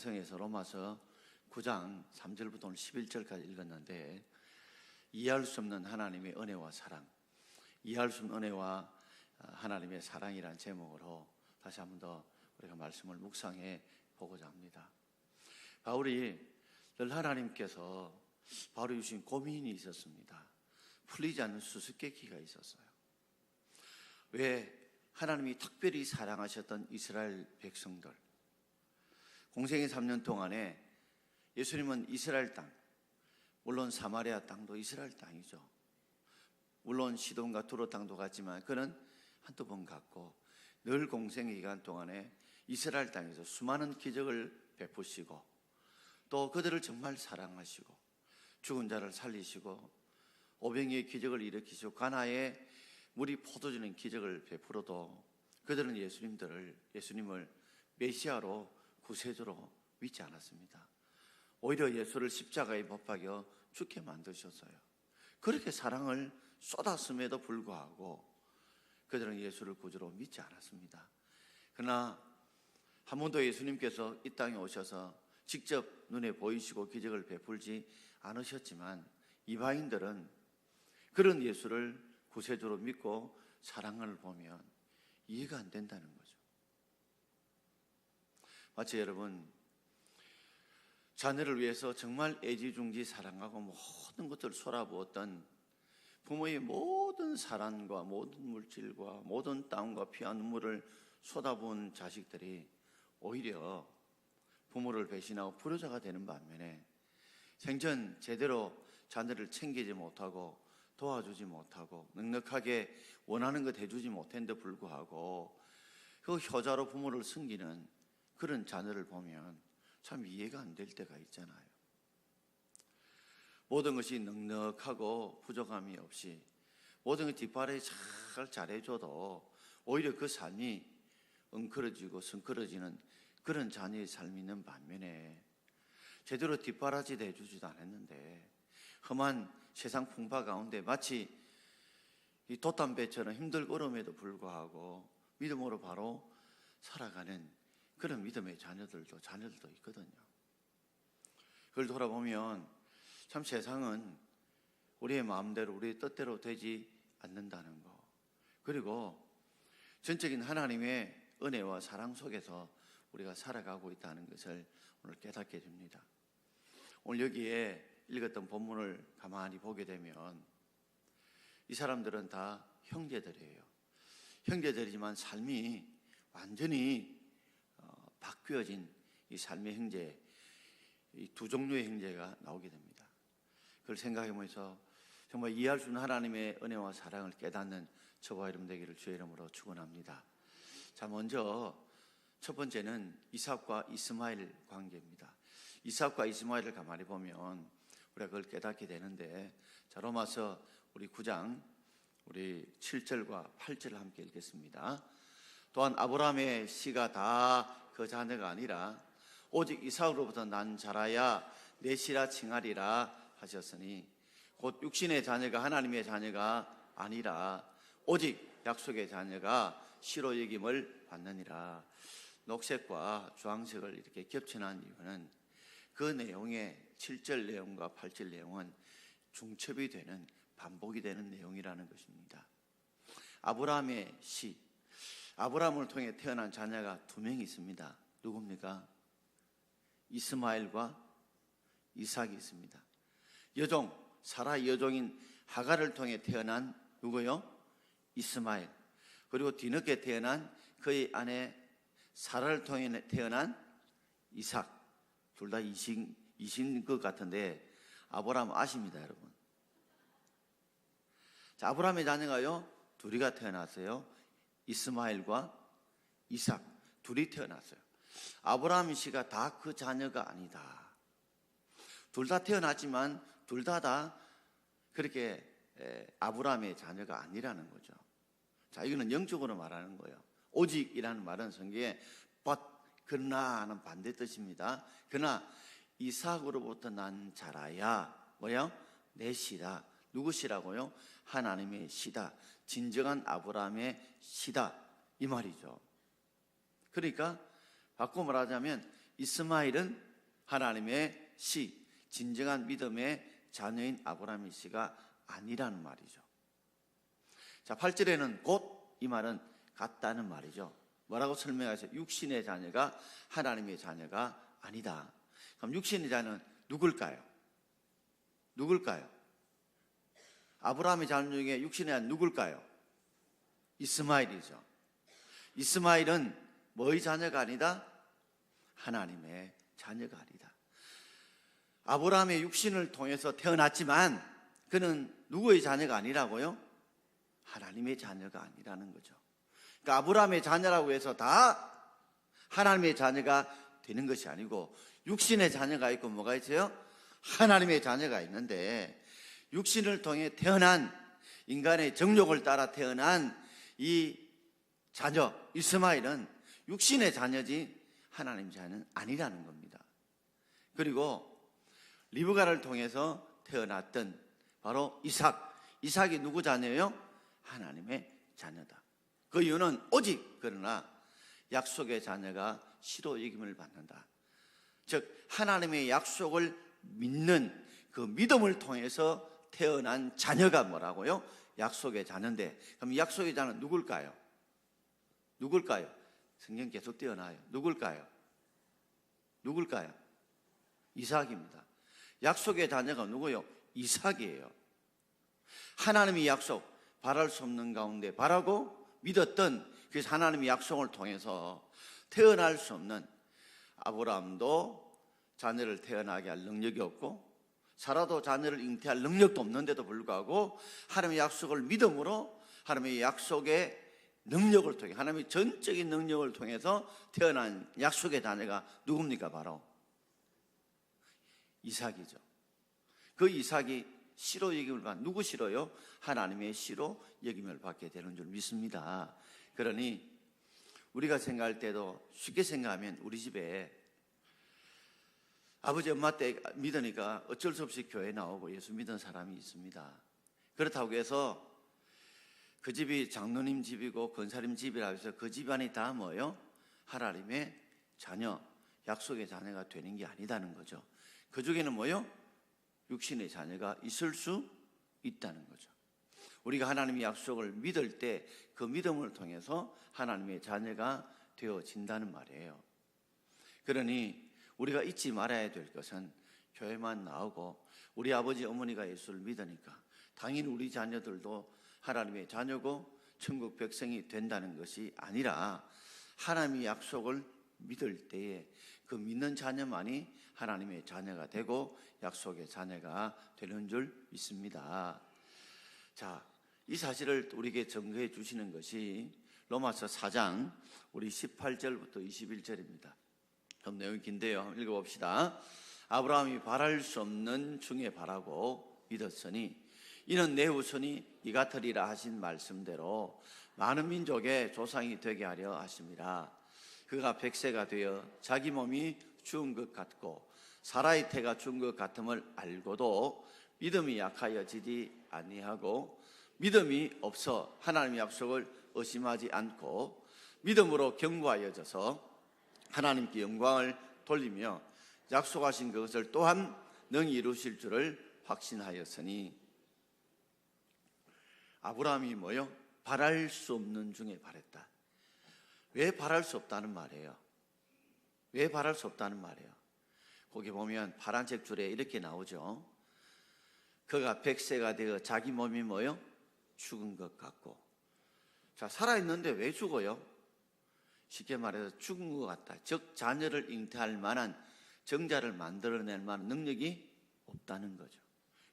통해서 로마서 9장 3절부터 오늘 11절까지 읽었는데, 이해할 수 없는 하나님의 은혜와 사랑, 이해할 수 없는 은혜와 하나님의 사랑이라는 제목으로 다시 한 번 더 우리가 말씀을 묵상해 보고자 합니다. 바울이 늘 하나님께서 바울이 주신 고민이 있었습니다. 풀리지 않는 수수께끼가 있었어요. 왜 하나님이 특별히 사랑하셨던 이스라엘 백성들, 공생의 3년 동안에 예수님은 이스라엘 땅, 물론 사마리아 땅도 이스라엘 땅이죠. 물론 시돈과 두로 땅도 갔지만 그는 한두 번 갔고, 늘 공생의 기간 동안에 이스라엘 땅에서 수많은 기적을 베푸시고, 또 그들을 정말 사랑하시고, 죽은 자를 살리시고, 오병이의 기적을 일으키시고, 가나에 물이 포도주는 기적을 베풀어도 그들은 예수님을 메시아로 구세주로 믿지 않았습니다. 오히려 예수를 십자가에 못 박여 죽게 만드셨어요. 그렇게 사랑을 쏟았음에도 불구하고 그들은 예수를 구주로 믿지 않았습니다. 그러나 한 번도 예수님께서 이 땅에 오셔서 직접 눈에 보이시고 기적을 베풀지 않으셨지만, 이방인들은 그런 예수를 구세주로 믿고 사랑을 보면 이해가 안 된다는 거죠. 마치 여러분, 자녀를 위해서 정말 애지중지 사랑하고 모든 것들을 쏟아부었던 부모의 모든 사랑과 모든 물질과 모든 땀과 피와 눈물을 쏟아부은 자식들이 오히려 부모를 배신하고 불효자가 되는 반면에, 생전 제대로 자녀를 챙기지 못하고 도와주지 못하고 넉넉하게 원하는 것 해주지 못했는데 불구하고 그 효자로 부모를 섬기는 그런 자녀를 보면 참 이해가 안 될 때가 있잖아요. 모든 것이 넉넉하고 부족함이 없이 모든 것 뒷바라지 잘 잘해줘도 오히려 그 삶이 엉클어지고 성클어지는 그런 자녀의 삶이 있는 반면에, 제대로 뒷바라지도 해주지도 않았는데 험한 세상 풍파 가운데 마치 이 돛담배처럼 힘들고 어려움에도 불구하고 믿음으로 바로 살아가는 그런 믿음의 자녀들도 있거든요. 그걸 돌아보면 참 세상은 우리의 마음대로 우리의 뜻대로 되지 않는다는 거, 그리고 전적인 하나님의 은혜와 사랑 속에서 우리가 살아가고 있다는 것을 오늘 깨닫게 됩니다. 오늘 여기에 읽었던 본문을 가만히 보게 되면 이 사람들은 다 형제들이에요. 형제들이지만 삶이 완전히 바뀌어진 이 삶의 형제, 이 두 종류의 형제가 나오게 됩니다. 그걸 생각해보면서 정말 이해할 수 없는 하나님의 은혜와 사랑을 깨닫는 저와 여러분 되기를 주의 이름으로 축원합니다. 자, 먼저 첫 번째는 이삭과 이스마엘 관계입니다. 이삭과 이스마엘을 가만히 보면 우리가 그걸 깨닫게 되는데, 자, 로마서 우리 9장 우리 7절과 8절을 함께 읽겠습니다. 또한 아브라함의 씨가 다 그 자녀가 아니라 오직 이삭으로부터 난 자라야 내 씨라 칭하리라 하셨으니, 곧 육신의 자녀가 하나님의 자녀가 아니라 오직 약속의 자녀가 씨로 여김을 받느니라. 녹색과 주황색을 이렇게 겹쳐놓은 이유는 그 내용의 7절 내용과 8절 내용은 중첩이 되는, 반복이 되는 내용이라는 것입니다. 아브라함의 씨, 아브라함을 통해 태어난 자녀가 두 명이 있습니다. 누굽니까? 이스마엘과 이삭이 있습니다. 여종, 사라 여종인 하갈을 통해 태어난 누구요? 이스마엘. 그리고 뒤늦게 태어난 그의 아내 사라를 통해 태어난 이삭. 둘 다 이신 것 같은데 아브라함 아십니다, 여러분. 자, 아브라함의 자녀가요 둘이가 태어났어요. 이스마엘과 이삭 둘이 태어났어요. 아브라함 씨가 다 그 자녀가 아니다. 둘 다 태어났지만 둘 다 그렇게 아브라함의 자녀가 아니라는 거죠. 자, 이거는 영적으로 말하는 거예요. 오직이라는 말은 성경에 but, 그러나 하는 반대 뜻입니다. 그러나 이삭으로부터 난 자라야 뭐요? 내 씨다. 누구 씨라고요? 하나님의 씨다. 진정한 아브라함의 씨다, 이 말이죠. 그러니까 바꿔 말하자면 이스마엘은 하나님의 씨, 진정한 믿음의 자녀인 아브라함의 씨가 아니라는 말이죠. 자, 8절에는 곧 이 말은 같다는 말이죠. 뭐라고 설명하세요? 육신의 자녀가 하나님의 자녀가 아니다. 그럼 육신의 자녀는 누굴까요? 누굴까요? 아브라함의 자녀 중에 육신의 자녀는 누굴까요? 이스마엘이죠. 이스마엘은 뭐의 자녀가 아니다? 하나님의 자녀가 아니다. 아브라함의 육신을 통해서 태어났지만 그는 누구의 자녀가 아니라고요? 하나님의 자녀가 아니라는 거죠. 그러니까 아브라함의 자녀라고 해서 다 하나님의 자녀가 되는 것이 아니고 육신의 자녀가 있고 뭐가 있어요? 하나님의 자녀가 있는데 육신을 통해 태어난 인간의 정욕을 따라 태어난 이 자녀 이스마엘은 육신의 자녀지 하나님의 자녀는 아니라는 겁니다. 그리고 리브가를 통해서 태어났던 바로 이삭이 누구 자녀예요? 하나님의 자녀다. 그 이유는 오직 그러나 약속의 자녀가 씨로 여김을 받는다. 즉 하나님의 약속을 믿는 그 믿음을 통해서 태어난 자녀가 뭐라고요? 약속의 자녀인데 그럼 약속의 자녀는 누굴까요? 누굴까요? 성경 계속 띄어나요. 누굴까요? 누굴까요? 이삭입니다. 약속의 자녀가 누구요? 이삭이에요. 하나님의 약속 바랄 수 없는 가운데 바라고 믿었던 그 하나님의 약속을 통해서 태어날 수 없는 아브라함도 자녀를 태어나게 할 능력이 없고 사라도 자녀를 잉태할 능력도 없는데도 불구하고 하나님의 약속을 믿음으로 하나님의 약속의 능력을 통해 하나님의 전적인 능력을 통해서 태어난 약속의 자녀가 누굽니까? 바로 이삭이죠. 그 이삭이 씨로 여김을 받는 누구 씨로요? 하나님의 씨로 여김을 받게 되는 줄 믿습니다. 그러니 우리가 생각할 때도 쉽게 생각하면 우리 집에 아버지 엄마 때 믿으니까 어쩔 수 없이 교회 나오고 예수 믿은 사람이 있습니다. 그렇다고 해서 그 집이 장로님 집이고 권사님 집이라고 해서 그 집안이 다 뭐예요? 하나님의 자녀, 약속의 자녀가 되는 게 아니다는 거죠. 그 중에는 뭐예요? 육신의 자녀가 있을 수 있다는 거죠. 우리가 하나님의 약속을 믿을 때 그 믿음을 통해서 하나님의 자녀가 되어진다는 말이에요. 그러니 우리가 잊지 말아야 될 것은 교회만 나오고 우리 아버지 어머니가 예수를 믿으니까 당연히 우리 자녀들도 하나님의 자녀고 천국 백성이 된다는 것이 아니라 하나님의 약속을 믿을 때에 그 믿는 자녀만이 하나님의 자녀가 되고 약속의 자녀가 되는 줄 믿습니다. 자, 이 사실을 우리에게 증거해 주시는 것이 로마서 4장 우리 18절부터 21절입니다. 좀 내용이 긴데요. 읽어봅시다. 아브라함이 바랄 수 없는 중에 바라고 믿었으니 이는 내 후손이 이 같으리라 하신 말씀대로 많은 민족의 조상이 되게 하려 하심이라. 그가 100세가 되어 자기 몸이 죽은 것 같고 사라의 태가 죽은 것 같음을 알고도 믿음이 약하여지지 아니하고 믿음이 없어 하나님의 약속을 의심하지 않고 믿음으로 견고하여져서 하나님께 영광을 돌리며 약속하신 그것을 또한 능히 이루실 줄을 확신하였으니. 아브라함이 뭐요? 바랄 수 없는 중에 바랬다. 왜 바랄 수 없다는 말이에요? 왜 바랄 수 없다는 말이에요? 거기 보면 파란색 줄에 이렇게 나오죠. 그가 100세가 되어 자기 몸이 뭐요? 죽은 것 같고. 자, 살아있는데 왜 죽어요? 쉽게 말해서 죽은 것 같다. 즉 자녀를 잉태할 만한 정자를 만들어낼 만한 능력이 없다는 거죠.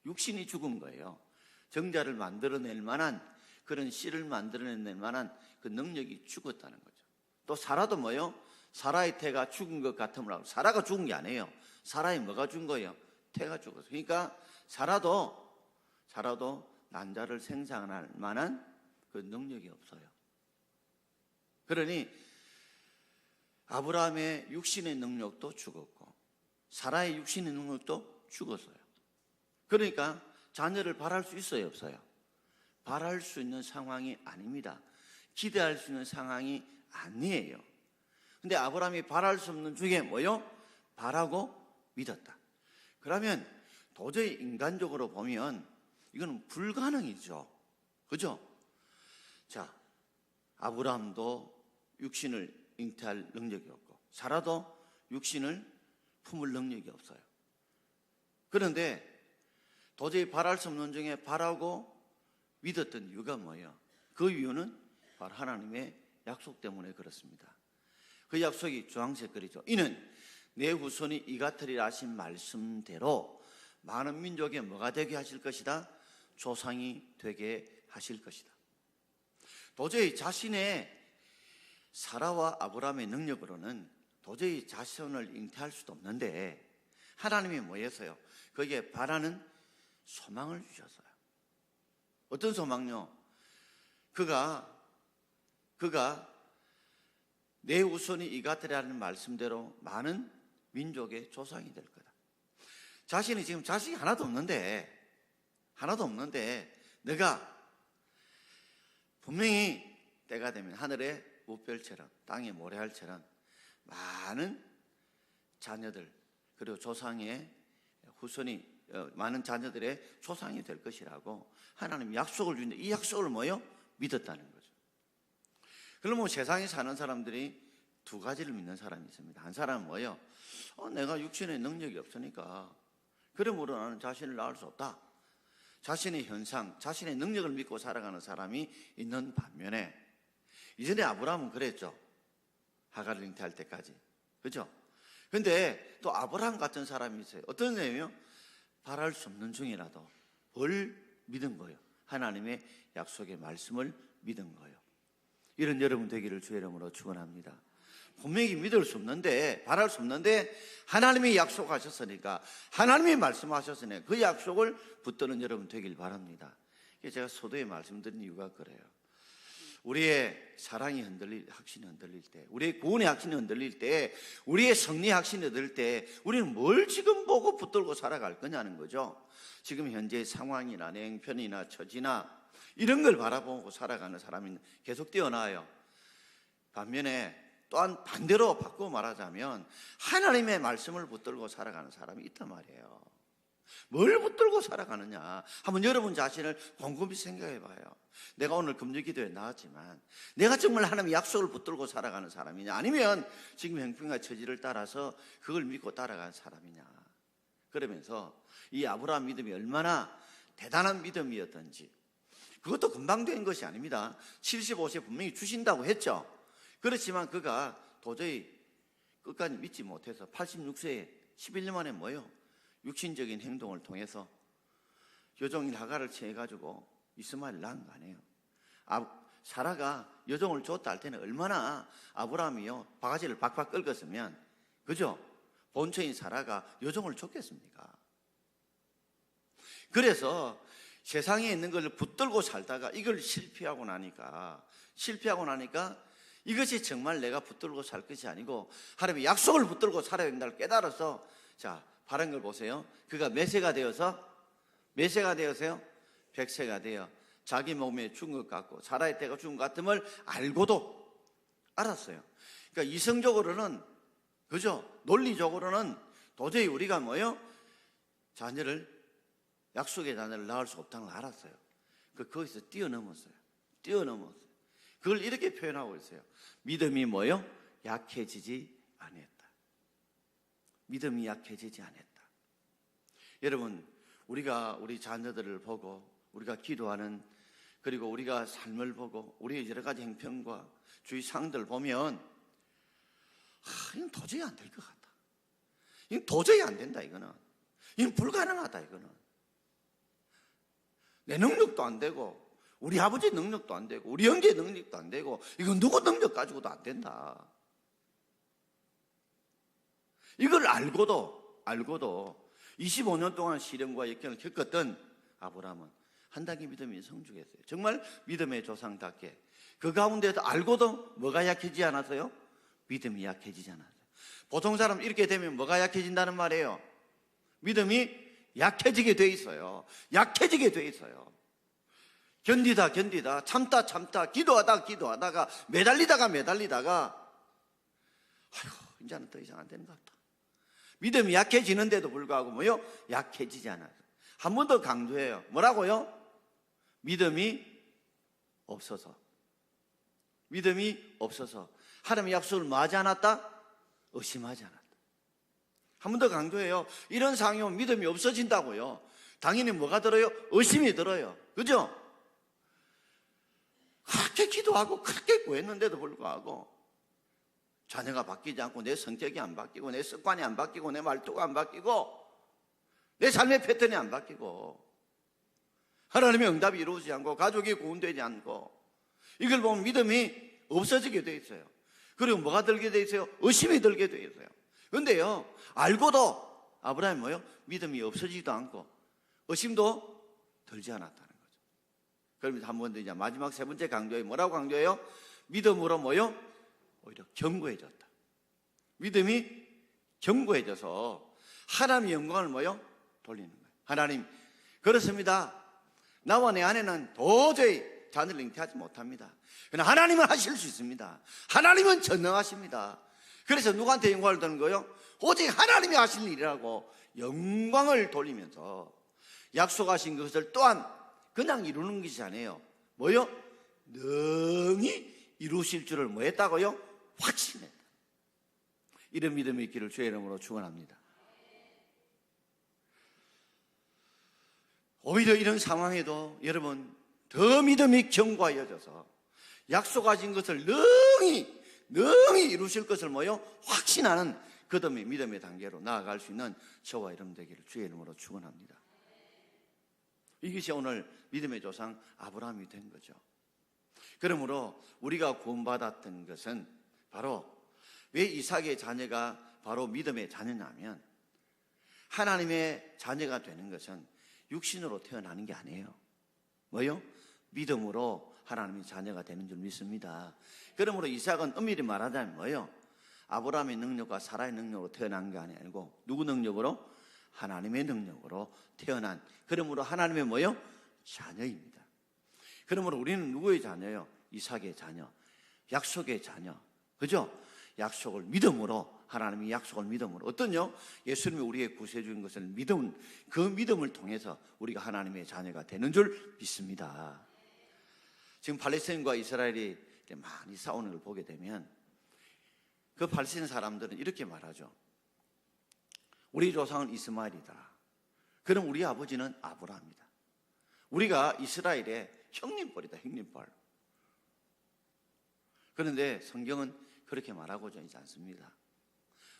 육신이 죽은 거예요. 정자를 만들어낼 만한 그런 씨를 만들어낼 만한 그 능력이 죽었다는 거죠. 또 사라도 뭐요? 사라의 태가 죽은 것 같음을 하고. 사라가 죽은 게 아니에요. 사라의 뭐가 죽은 거예요? 태가 죽었어요. 그러니까 사라도 난자를 생산할 만한 그 능력이 없어요. 그러니 아브라함의 육신의 능력도 죽었고 사라의 육신의 능력도 죽었어요. 그러니까 자녀를 바랄 수 있어요, 없어요? 바랄 수 있는 상황이 아닙니다. 기대할 수 있는 상황이 아니에요. 근데 아브라함이 바랄 수 없는 중에 뭐요? 바라고 믿었다. 그러면 도저히 인간적으로 보면 이거는 불가능이죠. 그죠? 자, 아브라함도 육신을 잉태할 능력이 없고 사라도 육신을 품을 능력이 없어요. 그런데 도저히 바랄 수 없는 중에 바라고 믿었던 이유가 뭐예요? 그 이유는 바로 하나님의 약속 때문에 그렇습니다. 그 약속이 주황색 글이죠. 이는 내 후손이 이같으리라 하신 말씀대로 많은 민족의 뭐가 되게 하실 것이다? 조상이 되게 하실 것이다. 도저히 자신의 사라와 아브라함의 능력으로는 도저히 자손을 잉태할 수도 없는데 하나님이 뭐였어요? 거기에 바라는 소망을 주셨어요. 어떤 소망요? 그가 내 후손이 이같으리라는 말씀대로 많은 민족의 조상이 될 거다. 자신이 지금 자식이 하나도 없는데 내가 분명히 때가 되면 하늘의 무별처럼 땅의 모래알처럼 많은 자녀들 그리고 조상의 후손이 많은 자녀들의 조상이 될 것이라고 하나님이 약속을 주는데 이 약속을 뭐요? 믿었다는 거죠. 그러면 세상에 사는 사람들이 두 가지를 믿는 사람이 있습니다. 한 사람은 뭐예요? 내가 육신의 능력이 없으니까 그러므로 나는 자신을 낳을 수 없다. 자신의 현상, 자신의 능력을 믿고 살아가는 사람이 있는 반면에 이전에 아브라함은 그랬죠. 하갈을 잉태할 때까지. 그죠? 근데 또 아브라함 같은 사람이 있어요. 어떤 내용이요? 바랄 수 없는 중이라도 뭘 믿은 거예요? 하나님의 약속의 말씀을 믿은 거예요. 이런 여러분 되기를 주의 이름으로 축원합니다. 분명히 믿을 수 없는데 바랄 수 없는데 하나님이 약속하셨으니까 하나님이 말씀하셨으니까 그 약속을 붙드는 여러분 되길 바랍니다. 제가 소도에 말씀드린 이유가 그래요. 우리의 사랑이 확신이 흔들릴 때, 우리의 구원의 확신이 흔들릴 때, 우리의 승리의 확신이 흔들릴 때 우리는 뭘 지금 보고 붙들고 살아갈 거냐는 거죠. 지금 현재의 상황이나 내 형편이나 처지나 이런 걸 바라보고 살아가는 사람이 계속 뛰어나요. 반면에 또한 반대로 바꾸어 말하자면 하나님의 말씀을 붙들고 살아가는 사람이 있단 말이에요. 뭘 붙들고 살아가느냐? 한번 여러분 자신을 곰곰이 생각해 봐요. 내가 오늘 금요기도에 나왔지만 내가 정말 하나님의 약속을 붙들고 살아가는 사람이냐? 아니면 지금 형편과 처지를 따라서 그걸 믿고 따라가는 사람이냐? 그러면서 이 아브라함 믿음이 얼마나 대단한 믿음이었던지 그것도 금방 된 것이 아닙니다. 75세 분명히 주신다고 했죠. 그렇지만 그가 도저히 끝까지 믿지 못해서 86세에 11년 만에 뭐예요? 육신적인 행동을 통해서 여종인 하갈을 취해가지고 이스마엘을 낳은 거 아니에요. 사라가 여종을 줬다 할 때는 얼마나 아브라함이요 바가지를 박박 긁었으면 그죠? 본처인 사라가 여종을 줬겠습니까? 그래서 세상에 있는 걸 붙들고 살다가 이걸 실패하고 나니까 이것이 정말 내가 붙들고 살 것이 아니고 하나님의 약속을 붙들고 살아야 된다를 깨달아서 자 바른 걸 보세요. 그가 몇 세가 되어서요? 100세가 되어 자기 몸에 죽은 것 같고 사라의 때가 죽은 것 같음을 알고도 알았어요. 그러니까 이성적으로는 그죠? 논리적으로는 도저히 우리가 뭐요? 약속의 자녀를 낳을 수 없다는 걸 알았어요. 거기서 뛰어넘었어요. 그걸 이렇게 표현하고 있어요. 믿음이 뭐요? 약해지지 않았다. 믿음이 약해지지 않았다. 여러분, 우리가 우리 자녀들을 보고 우리가 기도하는 그리고 우리가 삶을 보고 우리의 여러 가지 형편과 주위 상황들을 보면 이건 도저히 안 될 것 같다. 이건 도저히 안 된다. 이건 불가능하다. 이거는 내 능력도 안 되고 우리 아버지 능력도 안 되고 우리 형제의 능력도 안 되고 이건 누구 능력 가지고도 안 된다. 이걸 알고도 25년 동안 시련과 역경을 겪었던 아브라함은 한 단계 믿음이 성숙했어요. 정말 믿음의 조상답게 그 가운데도 알고도 뭐가 약해지지 않았어요? 믿음이 약해지지 않았어요. 보통 사람 이렇게 되면 뭐가 약해진다는 말이에요? 믿음이 약해지게 돼 있어요. 견디다 참다 기도하다가 매달리다가 아이고 이제는 더 이상 안 되는 것 같다. 믿음이 약해지는데도 불구하고 뭐요? 약해지지 않아요. 한 번 더 강조해요. 뭐라고요? 믿음이 없어서. 믿음이 없어서. 하나님의 약속을 뭐하지 않았다? 의심하지 않았다. 한 번 더 강조해요. 이런 상황이면 믿음이 없어진다고요. 당연히 뭐가 들어요? 의심이 들어요. 그죠? 그렇게 기도하고 그렇게 구했는데도 불구하고 자녀가 바뀌지 않고 내 성격이 안 바뀌고 내 습관이 안 바뀌고 내 말투가 안 바뀌고 내 삶의 패턴이 안 바뀌고 하나님의 응답이 이루어지지 않고 가족이 구원되지 않고 이걸 보면 믿음이 없어지게 돼 있어요. 그리고 뭐가 들게 돼 있어요? 의심이 들게 돼 있어요. 그런데요, 알고도 아브라함이 뭐요? 믿음이 없어지지도 않고 의심도 들지 않았다는 거죠. 그러면서 한 번 더 이제 마지막 세 번째 강조에 뭐라고 강조해요? 믿음으로 뭐요? 오히려 견고해졌다. 믿음이 견고해져서 하나님의 영광을 뭐요? 돌리는 거예요. 하나님, 그렇습니다. 나와 내 아내는 도저히 자녀를 잉태하지 못합니다. 그러나 하나님은 하실 수 있습니다. 하나님은 전능하십니다. 그래서 누구한테 영광을 드는 거예요? 오직 하나님이 하실 일이라고 영광을 돌리면서 약속하신 것을 또한 그냥 이루는 것이 아니에요. 뭐요? 능히 이루실 줄을 뭐 했다고요? 확신했다. 이런 믿음이 있기를 주의 이름으로 축원합니다. 오히려 이런 상황에도 여러분 더 믿음이 견고해져서 약속하신 것을 능히 이루실 것을 뭐요? 확신하는 그다음에 믿음의 단계로 나아갈 수 있는 저와 여러분 되기를 주의 이름으로 축원합니다. 이것이 오늘 믿음의 조상 아브라함이 된 거죠. 그러므로 우리가 구원받았던 것은 바로 왜 이삭의 자녀가 바로 믿음의 자녀냐면 하나님의 자녀가 되는 것은 육신으로 태어나는 게 아니에요. 뭐요? 믿음으로 하나님의 자녀가 되는 줄 믿습니다. 그러므로 이삭은 엄밀히 말하자면 뭐요? 아브라함의 능력과 사라의 능력으로 태어난 게 아니고 누구 능력으로? 하나님의 능력으로 태어난, 그러므로 하나님의 뭐요? 자녀입니다. 그러므로 우리는 누구의 자녀요? 이삭의 자녀, 약속의 자녀. 그죠? 약속을 믿음으로, 하나님의 약속을 믿음으로. 어떤요? 예수님이 우리의 구세주인 것을 믿음, 그 믿음을 통해서 우리가 하나님의 자녀가 되는 줄 믿습니다. 지금 팔레스타인과 이스라엘이 많이 싸우는 걸 보게 되면 그 팔레스타인 사람들은 이렇게 말하죠. 우리 조상은 이스마엘이다. 그럼 우리 아버지는 아브라함이다. 우리가 이스라엘의 형님뻘이다, 형님뻘. 그런데 성경은 그렇게 말하고자 하지 않습니다.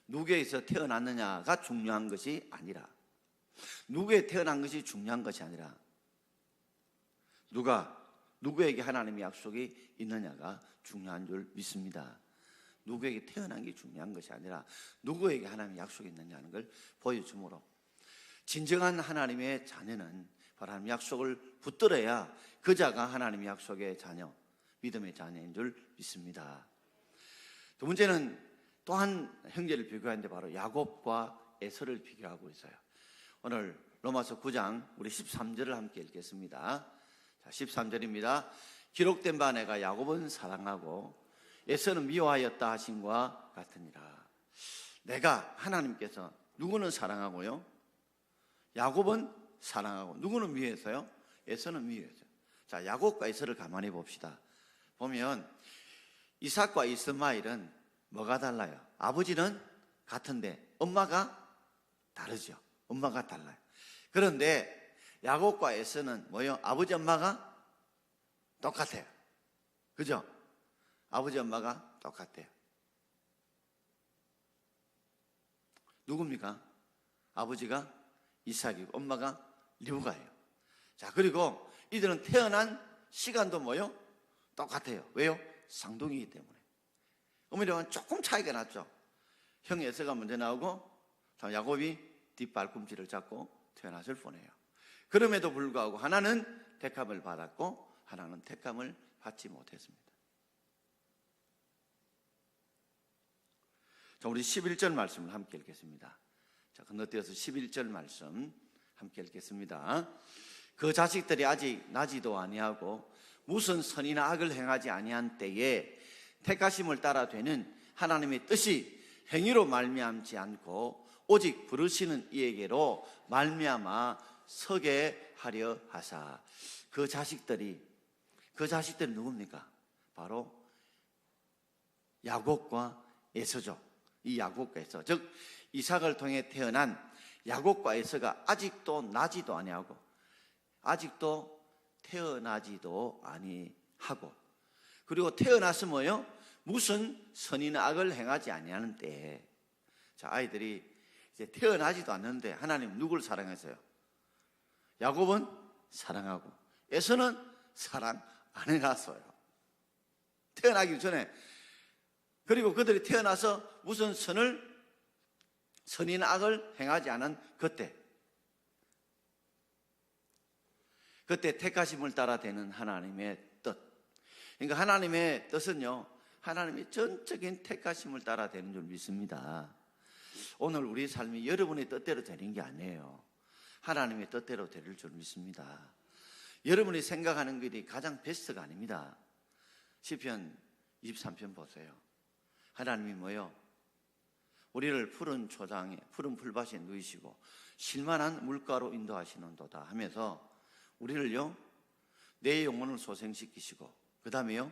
누구에서 태어났느냐가 중요한 것이 아니라, 누구에 태어난 것이 중요한 것이 아니라, 누구에게 하나님의 약속이 있느냐가 중요한 줄 믿습니다. 누구에게 태어난 게 중요한 것이 아니라 누구에게 하나님의 약속이 있느냐는 걸 보여주므로, 진정한 하나님의 자녀는 바로 하나님의 약속을 붙들어야 그 자가 하나님의 약속의 자녀, 믿음의 자녀인 줄 믿습니다. 두 번째는 또한 형제를 비교하는데 바로 야곱과 에서를 비교하고 있어요. 오늘 로마서 9장 우리 13절을 함께 읽겠습니다. 자, 13절입니다. 기록된 바 내가 야곱은 사랑하고 에서는 미워하였다 하심과 같으니라. 내가, 하나님께서 누구는 사랑하고요? 야곱은 사랑하고 누구는 미워해서요? 에서는 미워해서요. 자, 야곱과 에서를 가만히 봅시다. 보면 이삭과 이스마엘은 뭐가 달라요? 아버지는 같은데 엄마가 다르죠. 엄마가 달라요. 그런데 야곱과 에서는 뭐예요? 아버지 엄마가 똑같아요. 그죠? 아버지 엄마가 똑같아요. 누굽니까? 아버지가 이삭이고 엄마가 리브가예요. 자, 그리고 이들은 태어난 시간도 뭐요? 똑같아요. 왜요? 쌍둥이이기 때문에. 어머니랑은 조금 차이가 났죠. 형 에서가 먼저 나오고 야곱이 뒷발꿈치를 잡고 태어났을 뿐이에요. 그럼에도 불구하고 하나는 택함을 받았고 하나는 택함을 받지 못했습니다. 자, 우리 11절 말씀을 함께 읽겠습니다. 자, 건너뛰어서 11절 말씀 함께 읽겠습니다. 그 자식들이 아직 나지도 아니하고 무슨 선이나 악을 행하지 아니한 때에 택하심을 따라 되는 하나님의 뜻이 행위로 말미암지 않고 오직 부르시는 이에게로 말미암아 서게 하려 하사. 그 자식들이 누굽니까? 바로 야곱과 에서죠. 이 야곱과 에서, 즉 이삭을 통해 태어난 야곱과 에서가 아직도 나지도 아니하고 아직도 태어나지도 아니하고, 그리고 태어나서 뭐요? 무슨 선이나 악을 행하지 아니하는 때에, 자, 아이들이 이제 태어나지도 않는데 하나님 누구를 사랑했어요? 야곱은 사랑하고 에서는 사랑 안 해놨어요. 태어나기 전에. 그리고 그들이 태어나서 무슨 선이나 악을 행하지 않은 그때 택하심을 따라 되는 하나님의 뜻. 그러니까 하나님의 뜻은요, 하나님의 전적인 택하심을 따라 되는 줄 믿습니다. 오늘 우리 삶이 여러분의 뜻대로 되는 게 아니에요. 하나님의 뜻대로 될 줄 믿습니다. 여러분이 생각하는 것이 가장 베스트가 아닙니다. 시편 23편 보세요. 하나님이 뭐요? 우리를 푸른 초장에, 푸른 풀밭에 누이시고 실만한 물가로 인도하시는도다 하면서 우리를요, 내 영혼을 소생시키시고 그 다음에요,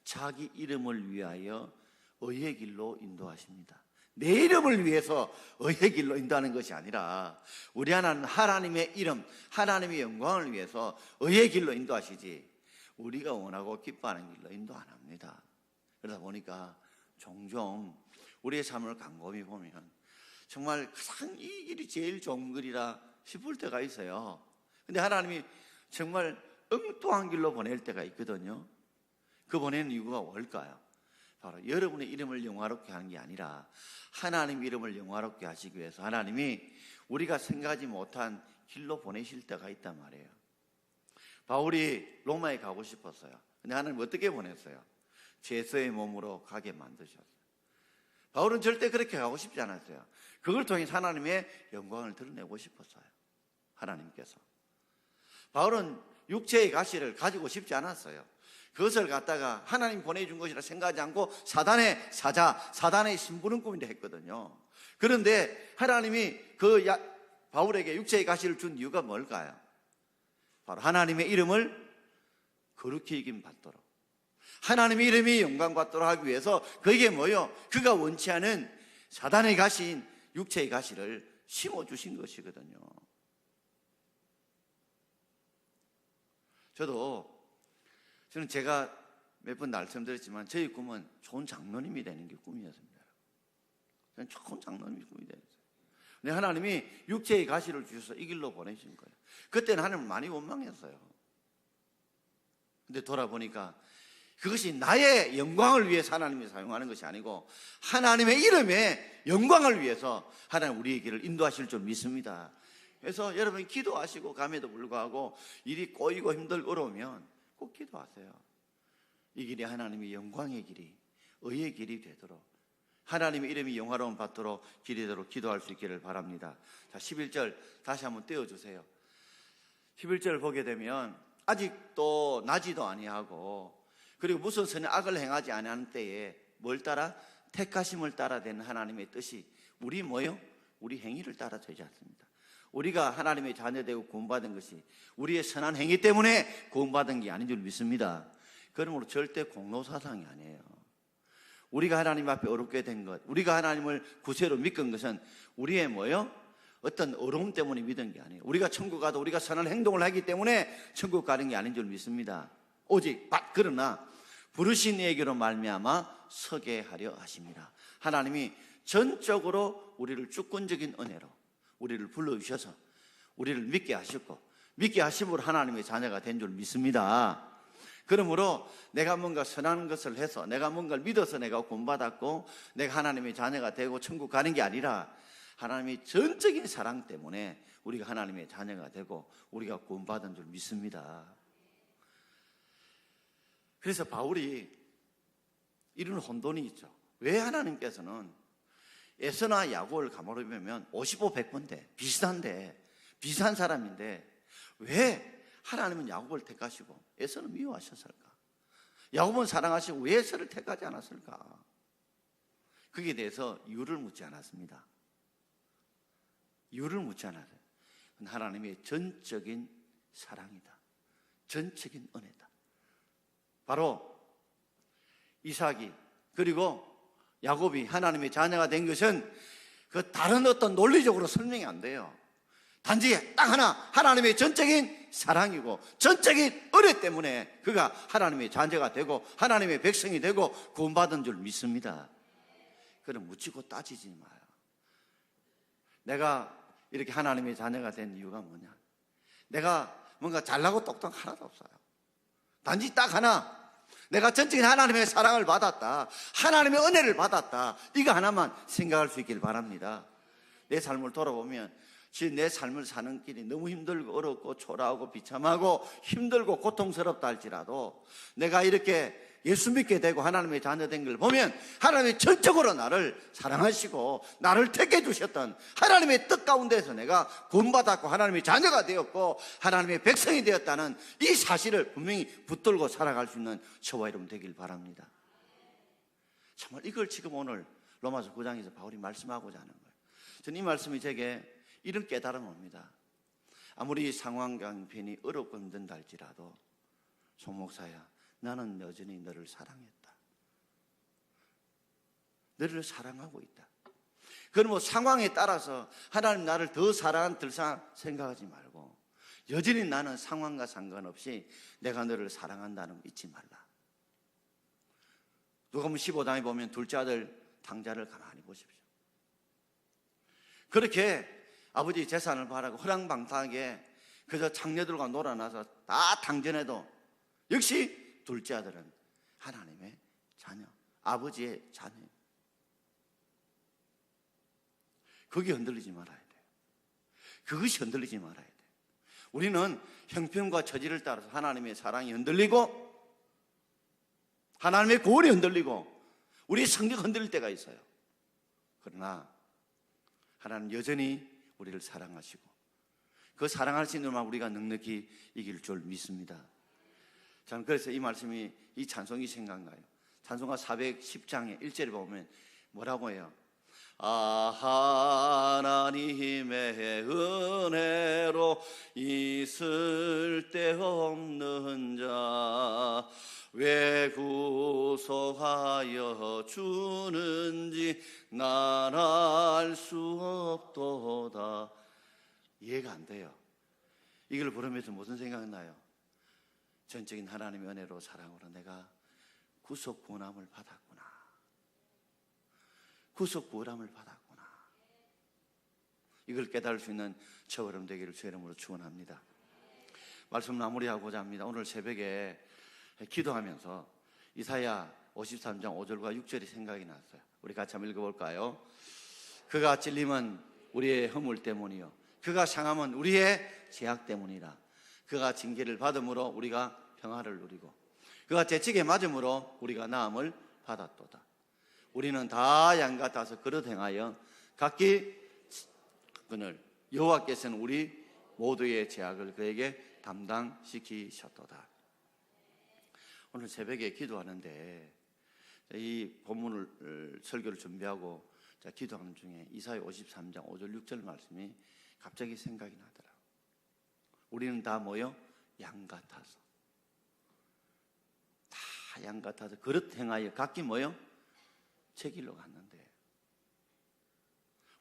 자기 이름을 위하여 의의 길로 인도하십니다. 내 이름을 위해서 의의 길로 인도하는 것이 아니라 우리 하나님의 이름, 하나님의 영광을 위해서 의의 길로 인도하시지 우리가 원하고 기뻐하는 길로 인도 안 합니다. 그러다 보니까 종종 우리의 삶을 곰곰이 보면 정말 가장 이 길이 제일 좋은 길이라 싶을 때가 있어요. 근데 하나님이 정말 엉뚱한 길로 보낼 때가 있거든요. 그 보내는 이유가 뭘까요? 바로 여러분의 이름을 영화롭게 하는 게 아니라 하나님 이름을 영화롭게 하시기 위해서 하나님이 우리가 생각하지 못한 길로 보내실 때가 있단 말이에요. 바울이 로마에 가고 싶었어요. 근데 하나님 어떻게 보냈어요? 죄서의 몸으로 가게 만드셨어요. 바울은 절대 그렇게 가고 싶지 않았어요. 그걸 통해 하나님의 영광을 드러내고 싶었어요. 하나님께서. 바울은 육체의 가시를 가지고 싶지 않았어요. 그것을 갖다가 하나님 보내준 것이라 생각하지 않고 사단의 사자, 사단의 심부름꾼이라 했거든요. 그런데 하나님이 바울에게 육체의 가시를 준 이유가 뭘까요? 바로 하나님의 이름을 거룩히 여김 받도록, 하나님의 이름이 영광 받도록 하기 위해서 그게 뭐요? 그가 원치 않은 사단의 가시인 육체의 가시를 심어주신 것이거든요. 저는 제가 몇 번 말씀드렸지만 저희 꿈은 좋은 장로님이 되는 게 꿈이었습니다. 저는 좋은 장로님이 꿈이 되었어요. 근데 하나님이 육체의 가시를 주셔서 이 길로 보내신 거예요. 그때는 하나님을 많이 원망했어요. 근데 돌아보니까 그것이 나의 영광을 위해서 하나님이 사용하는 것이 아니고 하나님의 이름의 영광을 위해서 하나님 우리의 길을 인도하실 줄 믿습니다. 그래서 여러분이 기도하시고 감에도 불구하고 일이 꼬이고 힘들고 어려우면 꼭 기도하세요. 이 길이 하나님의 영광의 길이, 의의 길이 되도록, 하나님의 이름이 영화로움 받도록 길이 되도록 기도할 수 있기를 바랍니다. 자, 11절 다시 한번 떼어주세요. 11절 보게 되면 아직도 나지도 아니하고 그리고 무슨 선의 악을 행하지 아니하는 때에 뭘 따라? 택하심을 따라 되는 하나님의 뜻이 우리 뭐요? 우리 행위를 따라 되지 않습니다. 우리가 하나님의 자녀되고 구원받은 것이 우리의 선한 행위 때문에 구원받은 게 아닌 줄 믿습니다. 그러므로 절대 공로사상이 아니에요. 우리가 하나님 앞에 어렵게 된 것, 우리가 하나님을 구세로 믿은 것은 우리의 뭐요? 어떤 어려움 때문에 믿은 게 아니에요. 우리가 천국 가도 우리가 선한 행동을 하기 때문에 천국 가는 게 아닌 줄 믿습니다. 오직 그러나 부르신 이에게로 말미암아 서게 하려 하십니다. 하나님이 전적으로 우리를 주권적인 은혜로 우리를 불러주셔서 우리를 믿게 하셨고 믿게 하심으로 하나님의 자녀가 된 줄 믿습니다. 그러므로 내가 뭔가 선한 것을 해서 내가 뭔가를 믿어서 내가 구원받았고 내가 하나님의 자녀가 되고 천국 가는 게 아니라 하나님의 전적인 사랑 때문에 우리가 하나님의 자녀가 되고 우리가 구원받은 줄 믿습니다. 그래서 바울이 이런 혼돈이 있죠. 왜 하나님께서는 에서나 야곱을 가만히 보면 55, 100번대 비슷한 사람인데 왜 하나님은 야곱을 택하시고 에서는 미워하셨을까? 야곱은 사랑하시고 왜 에서를 택하지 않았을까? 거기에 대해서 이유를 묻지 않았습니다. 이유를 묻지 않아요. 하나님의 전적인 사랑이다. 전적인 은혜다. 바로 이삭이 그리고 야곱이 하나님의 자녀가 된 것은 그 다른 어떤 논리적으로 설명이 안 돼요. 단지 딱 하나 하나님의 전적인 사랑이고 전적인 은혜 때문에 그가 하나님의 자녀가 되고 하나님의 백성이 되고 구원받은 줄 믿습니다. 그럼 묻히고 따지지 마요. 내가 이렇게 하나님의 자녀가 된 이유가 뭐냐? 내가 뭔가 잘나고 똑똑한 하나도 없어요. 단지 딱 하나, 내가 전적인 하나님의 사랑을 받았다, 하나님의 은혜를 받았다, 이거 하나만 생각할 수 있길 바랍니다. 내 삶을 돌아보면 지금 내 삶을 사는 길이 너무 힘들고 어렵고 초라하고 비참하고 힘들고 고통스럽다 할지라도 내가 이렇게 예수 믿게 되고 하나님의 자녀 된 걸 보면 하나님이 전적으로 나를 사랑하시고 나를 택해 주셨던 하나님의 뜻 가운데서 내가 구원받았고 하나님의 자녀가 되었고 하나님의 백성이 되었다는 이 사실을 분명히 붙들고 살아갈 수 있는 저와 여러분 되길 바랍니다. 정말 이걸 지금 오늘 로마서 9장에서 바울이 말씀하고자 하는 거예요. 저는 이 말씀이 제게 이런 깨달음을 옵니다. 아무리 상황과 형편이 어렵고 힘든다 할지라도 송 목사야, 나는 여전히 너를 사랑했다. 너를 사랑하고 있다. 그건 뭐 상황에 따라서 하나님 나를 더 사랑한 덜 생각하지 말고 여전히 나는 상황과 상관없이 내가 너를 사랑한다는 거 잊지 말라. 누가복음 15장에 보면 둘째 아들 당자를 가만히 보십시오. 그렇게 아버지 재산을 바라고 허랑방탕하게 그저 장녀들과 놀아나서 다 당전해도 역시 둘째 아들은 하나님의 자녀, 아버지의 자녀. 그게 흔들리지 말아야 돼요. 그것이 흔들리지 말아야 돼요. 우리는 형편과 처지를 따라서 하나님의 사랑이 흔들리고 하나님의 구원이 흔들리고 우리의 성격 흔들릴 때가 있어요. 그러나 하나님 여전히 우리를 사랑하시고 그 사랑할 수 있는 만 우리가 넉넉히 이길 줄 믿습니다. 저는 그래서 이 말씀이, 이 찬송이 생각나요. 찬송가 410장의 1절에 보면 뭐라고 해요? 하나님의 은혜로 있을 데 없는 자 왜 구속하여 주는지 난 알 수 없도다. 이해가 안 돼요. 이걸 부르면서 무슨 생각나요? 전적인 하나님의 은혜로 사랑으로 내가 구속 구원함을 받았구나. 구속 구원함을 받았구나. 이걸 깨달을 수 있는 저와 여러분 되기를 주의 이름으로 축원합니다. 말씀 마무리하고자 합니다. 오늘 새벽에 기도하면서 이사야 53장 5절과 6절이 생각이 났어요. 우리 같이 한번 읽어볼까요? 그가 찔림은 우리의 허물 때문이요 그가 상함은 우리의 죄악 때문이라. 그가 징계를 받음으로 우리가 평화를 누리고 그가 재치게 맞음으로 우리가 나음을 받았도다. 우리는 다 양 같아서 그릇 행하여 각기 그늘 여호와께서는 우리 모두의 죄악을 그에게 담당시키셨도다. 오늘 새벽에 기도하는데 이 본문을 설교를 준비하고 기도하는 중에 이사야 53장 5절 6절 말씀이 갑자기 생각이 나더라고요. 우리는 다 모여 양 같아서 다 양 같아서 그릇 행하여 각기 모여 제 길로 갔는데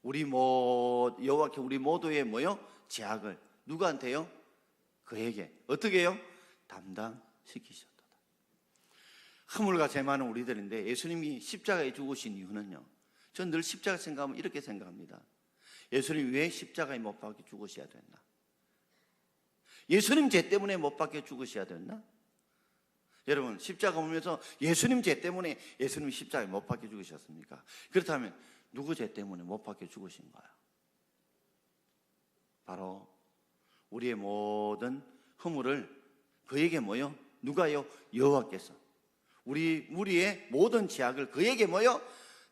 여호와께 우리 모두의 모여 죄악을 누구한테요? 그에게 어떻게 해요? 담당시키셨도다. 허물과 죄 많은 우리들인데 예수님이 십자가에 죽으신 이유는요, 전 늘 십자가 생각하면 이렇게 생각합니다. 예수님이 왜 십자가에 못 박혀 죽으셔야 됐나? 예수님 죄 때문에 못 박혀 죽으셔야 됐나? 여러분, 십자가 보면서 예수님 죄 때문에 예수님이 십자가에 못 박혀 죽으셨습니까? 그렇다면 누구 죄 때문에 못 박혀 죽으신 거야? 바로 우리의 모든 허물을 그에게 모여 누가요? 여호와께서 우리의 모든 죄악을 그에게 모여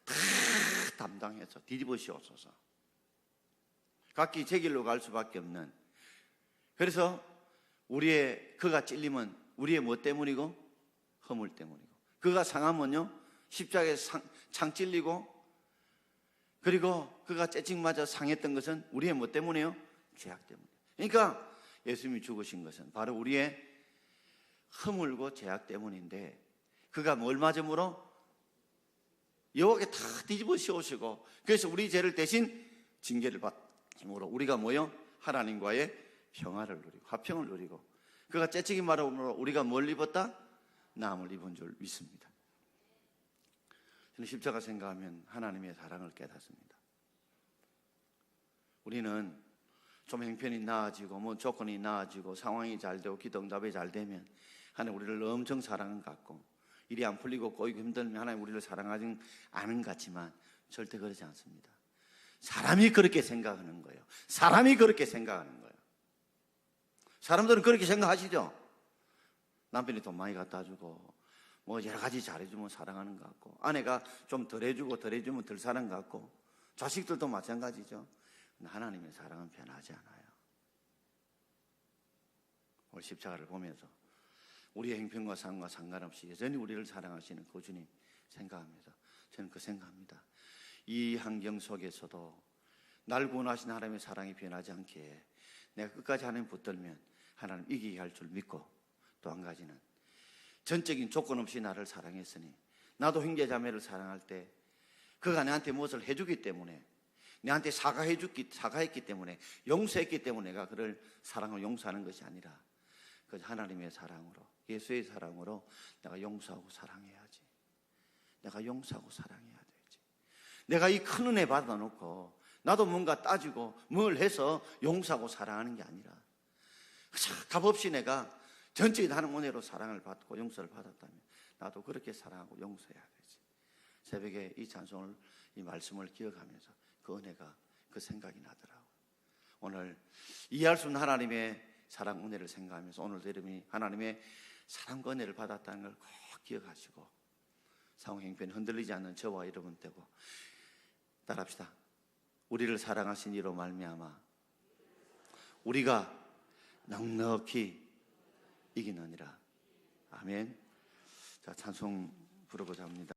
다 담당해서 뒤집으시옵소서. 각기 제 길로 갈 수밖에 없는. 그래서 그가 찔림은 우리의 뭐 때문이고? 허물 때문이고. 그가 상하면요, 십자가에 창 찔리고 그리고 그가 채찍맞아 상했던 것은 우리의 뭐 때문에요? 죄악 때문에. 그러니까 예수님이 죽으신 것은 바로 우리의 허물고 죄악 때문인데, 그가 뭘 맞음으로? 여호와께 다 뒤집어 씌우시고, 그래서 우리 죄를 대신 징계를 받음으로 우리가 뭐요? 하나님과의 평화를 누리고 화평을 누리고, 그가 채찍이 말함으로 우리가 뭘 입었다? 나음을 입은 줄 믿습니다. 저는 십자가 생각하면 하나님의 사랑을 깨닫습니다. 우리는 좀 형편이 나아지고 뭐 조건이 나아지고 상황이 잘 되고 기도 응답이 잘 되면 하나님 우리를 엄청 사랑한 것 같고, 일이 안 풀리고 꼬이고 힘들면 하나님 우리를 사랑하지 않은 것 같지만 절대 그러지 않습니다. 사람이 그렇게 생각하는 거예요. 사람이 그렇게 생각하는 거예요. 사람들은 그렇게 생각하시죠? 남편이 돈 많이 갖다 주고 뭐 여러 가지 잘해주면 사랑하는 것 같고, 아내가 좀 덜 해주고 덜 해주면 덜 사랑하는 것 같고, 자식들도 마찬가지죠. 하나님의 사랑은 변하지 않아요. 오늘 십자가를 보면서 우리의 형편과 상황과 상관없이 여전히 우리를 사랑하시는 그 주님 생각하면서 저는 그 생각합니다. 이 환경 속에서도 날 구원하신 하나님의 사랑이 변하지 않게 내가 끝까지 하나님 붙들면 하나님 이기게 할 줄 믿고, 또 한 가지는 전적인 조건 없이 나를 사랑했으니 나도 형제자매를 사랑할 때 그가 나한테 무엇을 해주기 때문에, 내한테 사과했기 때문에, 용서했기 때문에 내가 그를 사랑을 용서하는 것이 아니라 그 하나님의 사랑으로, 예수의 사랑으로 내가 용서하고 사랑해야지. 내가 용서하고 사랑해야 되지. 내가 이 큰 은혜 받아놓고 나도 뭔가 따지고 뭘 해서 용서하고 사랑하는 게 아니라 값없이 내가 전적인 하나님 은혜로 사랑을 받고 용서를 받았다면 나도 그렇게 사랑하고 용서해야 되지. 새벽에 이 찬송을, 이 말씀을 기억하면서 그 은혜가, 그 생각이 나더라고요. 오늘 이해할 수 없는 하나님의 사랑 은혜를 생각하면서 오늘도 여러분이 하나님의 사랑과 은혜를 받았다는 걸 꼭 기억하시고, 상황 형편이 흔들리지 않는 저와 여러분 되고 따라합시다. 우리를 사랑하신 이로 말미암아 우리가 넉넉히 이기느니라. 아멘. 자, 찬송 부르고자 합니다.